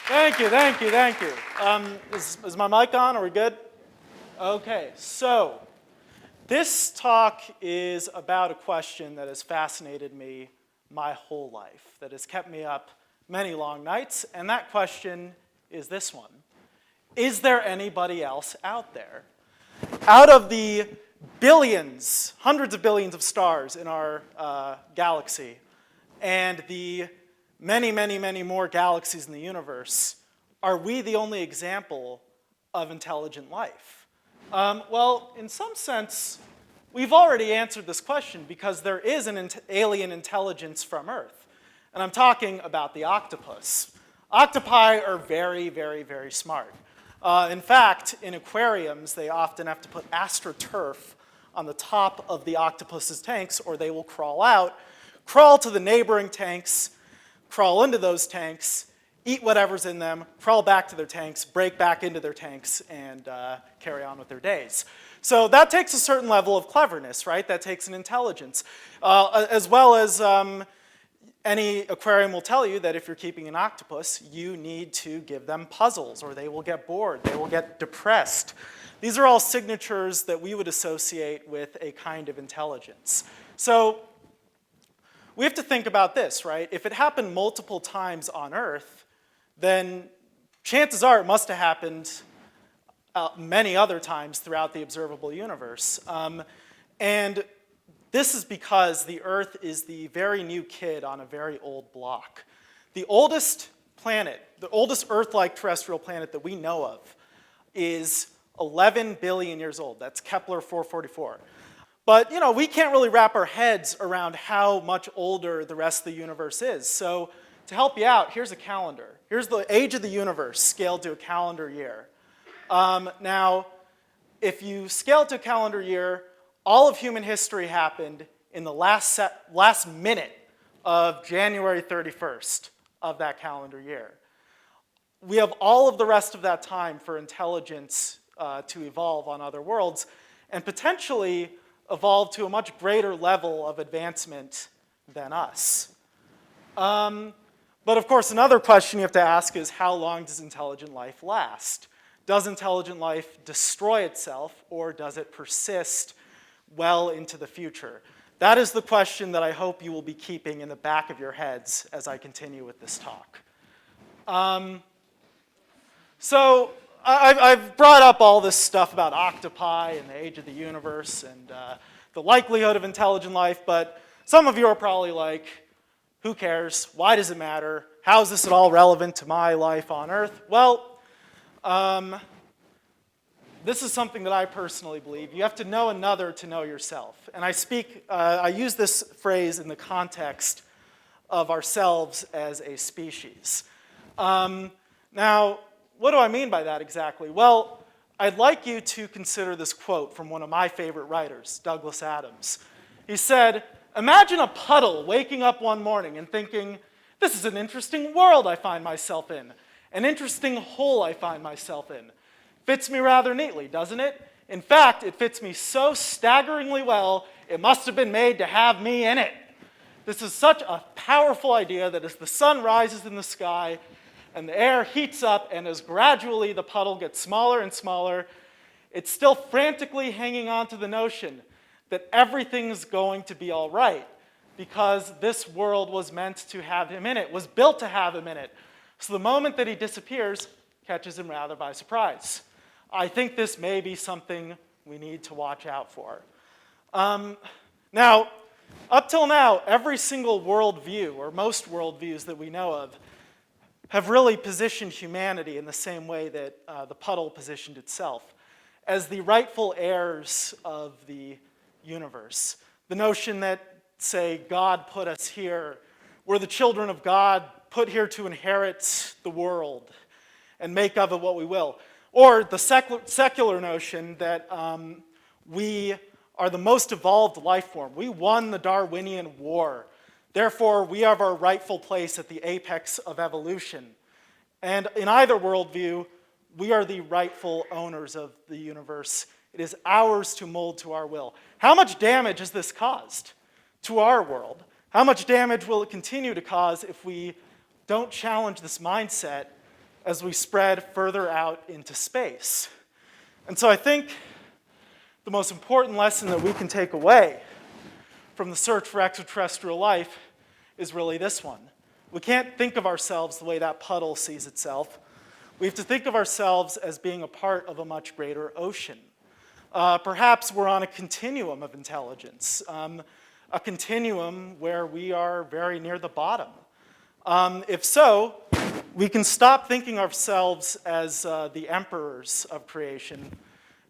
Thank you, thank you, thank you. Is my mic on? Are we good? Okay, so this talk is about a question that has fascinated me my whole life, that has kept me up many long nights, and that question is this one. Is there anybody else out there? Out of the billions, hundreds of billions of stars in our galaxy, and the many, many, many more galaxies in the universe, are we the only example of intelligent life? Well, in some sense, we've already answered this question because there is an alien intelligence from Earth. And I'm talking about the octopus. Octopi are very, very, very smart. In fact, in aquariums, they often have to put astroturf on the top of the octopus's tanks, or they will crawl out, crawl to the neighboring tanks, crawl into those tanks, eat whatever's in them, crawl back to their tanks, break back into their tanks, and carry on with their days. So that takes a certain level of cleverness, right? That takes an intelligence. As well as any aquarium will tell you that if you're keeping an octopus, you need to give them puzzles, or they will get bored, they will get depressed. These are all signatures that we would associate with a kind of intelligence. So we have to think about this, right? If it happened multiple times on Earth, then chances are it must have happened many other times throughout the observable universe. And this is because the Earth is the very new kid on a very old block. The oldest planet, the oldest Earth-like terrestrial planet that we know of is 11 billion years old. That's Kepler 444. But, you know, we can't really wrap our heads around how much older the rest of the universe is. So to help you out, here's a calendar. Here's the age of the universe scaled to a calendar year. Now, if you scale it to a calendar year, all of human history happened in the last minute of January 31st of that calendar year. We have all of the rest of that time for intelligence to evolve on other worlds, and potentially evolve to a much greater level of advancement than us. But of course, another question you have to ask is, how long does intelligent life last? Does intelligent life destroy itself, or does it persist well into the future? That is the question that I hope you will be keeping in the back of your heads as I continue with this talk. So I've brought up all this stuff about octopi and the age of the universe and the likelihood of intelligent life, but some of you are probably like, who cares? Why does it matter? How is this at all relevant to my life on Earth? Well, this is something that I personally believe. You have to know another to know yourself. And I use this phrase in the context of ourselves as a species. Now, what do I mean by that exactly? Well, I'd like you to consider this quote from one of my favorite writers, Douglas Adams. He said, "Imagine a puddle waking up one morning and thinking, this is an interesting world I find myself in, an interesting hole I find myself in. Fits me rather neatly, doesn't it? In fact, it fits me so staggeringly well, it must have been made to have me in it." This is such a powerful idea that as the sun rises in the sky, and the air heats up, and as gradually the puddle gets smaller and smaller, it's still frantically hanging on to the notion that everything's going to be all right because this world was meant to have him in it, was built to have him in it. So the moment that he disappears catches him rather by surprise. I think this may be something we need to watch out for. Now, up till now, every single worldview, or most worldviews that we know of, have really positioned humanity in the same way that the puddle positioned itself, as the rightful heirs of the universe. The notion that, say, God put us here, we're the children of God, put here to inherit the world and make of it what we will. Or the secular notion that we are the most evolved life form. We won the Darwinian War. Therefore, we have our rightful place at the apex of evolution. And in either worldview, we are the rightful owners of the universe. It is ours to mold to our will. How much damage has this caused to our world? How much damage will it continue to cause if we don't challenge this mindset as we spread further out into space. And so I think the most important lesson that we can take away from the search for extraterrestrial life is really this one. We can't think of ourselves the way that puddle sees itself. We have to think of ourselves as being a part of a much greater ocean. Perhaps we're on a continuum of intelligence, a continuum where we are very near the bottom. If so, we can stop thinking ourselves as the emperors of creation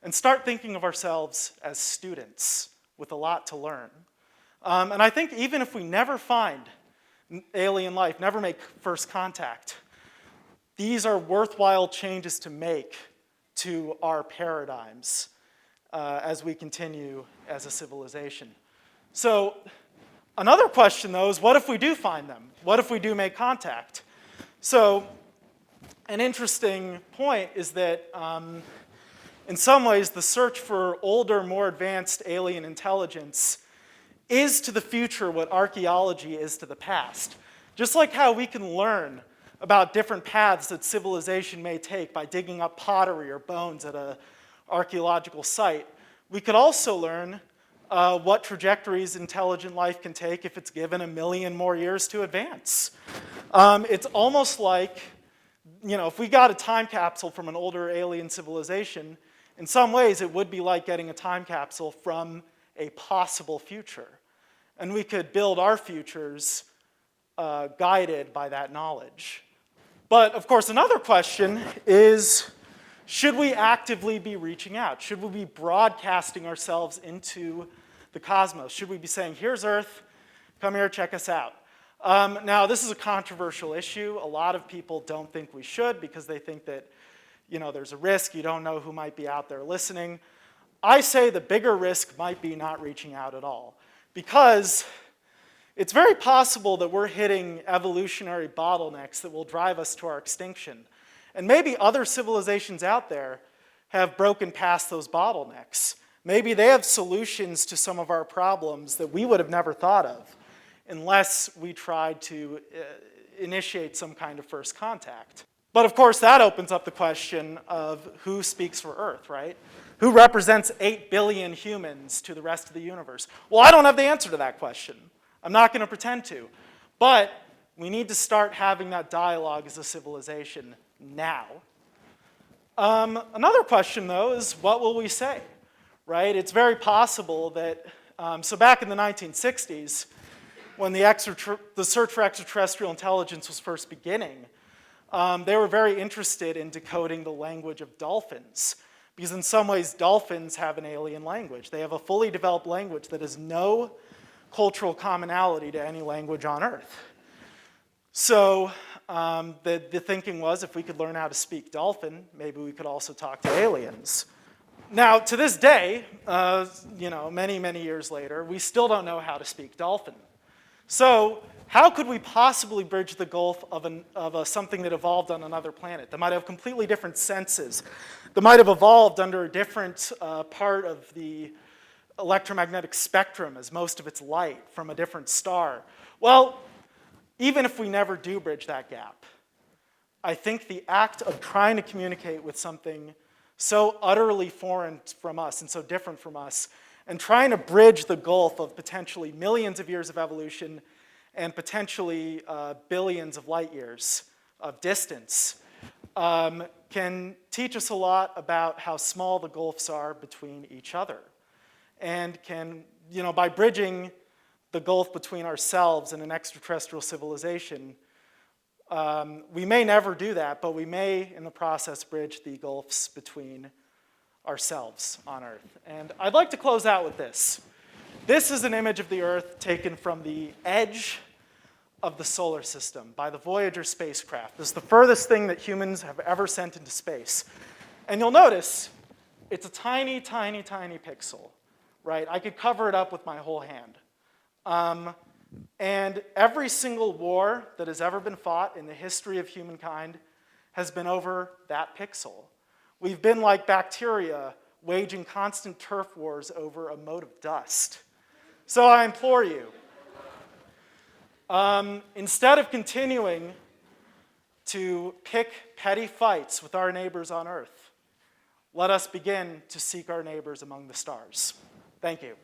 and start thinking of ourselves as students with a lot to learn. And I think even if we never find alien life, never make first contact, these are worthwhile changes to make to our paradigms as we continue as a civilization. So another question, though, is what if we do find them? What if we do make contact? So an interesting point is that in some ways, the search for older, more advanced alien intelligence is to the future what archaeology is to the past. Just like how we can learn about different paths that civilization may take by digging up pottery or bones at an archaeological site, we could also learn what trajectories intelligent life can take if it's given 1 million more years to advance. It's almost like, if we got a time capsule from an older alien civilization, in some ways it would be like getting a time capsule from a possible future. And we could build our futures guided by that knowledge. But of course, another question is, should we actively be reaching out? Should we be broadcasting ourselves into the cosmos? Should we be saying, here's Earth, come here, check us out? Now, this is a controversial issue. A lot of people don't think we should because they think that there's a risk. You don't know who might be out there listening. I say the bigger risk might be not reaching out at all, because it's very possible that we're hitting evolutionary bottlenecks that will drive us to our extinction. And maybe other civilizations out there have broken past those bottlenecks. Maybe they have solutions to some of our problems that we would have never thought of unless we tried to initiate some kind of first contact. But of course, that opens up the question of who speaks for Earth, right? Who represents 8 billion humans to the rest of the universe? Well, I don't have the answer to that question. I'm not going to pretend to. But we need to start having that dialogue as a civilization now. Another question, though, is what will we say, right? It's very possible that, so back in the 1960s, when the search for extraterrestrial intelligence was first beginning, they were very interested in decoding the language of dolphins, because in some ways, dolphins have an alien language. They have a fully developed language that has no cultural commonality to any language on Earth. So the thinking was, if we could learn how to speak dolphin, maybe we could also talk to aliens. Now, to this day, many, many years later, we still don't know how to speak dolphin. So how could we possibly bridge the gulf of something that evolved on another planet, that might have completely different senses, that might have evolved under a different part of the electromagnetic spectrum as most of its light from a different star? Well, even if we never do bridge that gap, I think the act of trying to communicate with something so utterly foreign from us and so different from us, and trying to bridge the gulf of potentially millions of years of evolution and potentially billions of light years of distance, can teach us a lot about how small the gulfs are between each other. And can, by bridging the gulf between ourselves and an extraterrestrial civilization, we may never do that, but we may, in the process, bridge the gulfs between ourselves on Earth. And I'd like to close out with this. This is an image of the Earth taken from the edge of the solar system by the Voyager spacecraft. This is the furthest thing that humans have ever sent into space. And you'll notice it's a tiny, tiny, tiny pixel, right? I could cover it up with my whole hand. And every single war that has ever been fought in the history of humankind has been over that pixel. We've been like bacteria waging constant turf wars over a mote of dust. So I implore you, instead of continuing to pick petty fights with our neighbors on earth. Let us begin to seek our neighbors among the stars. Thank you.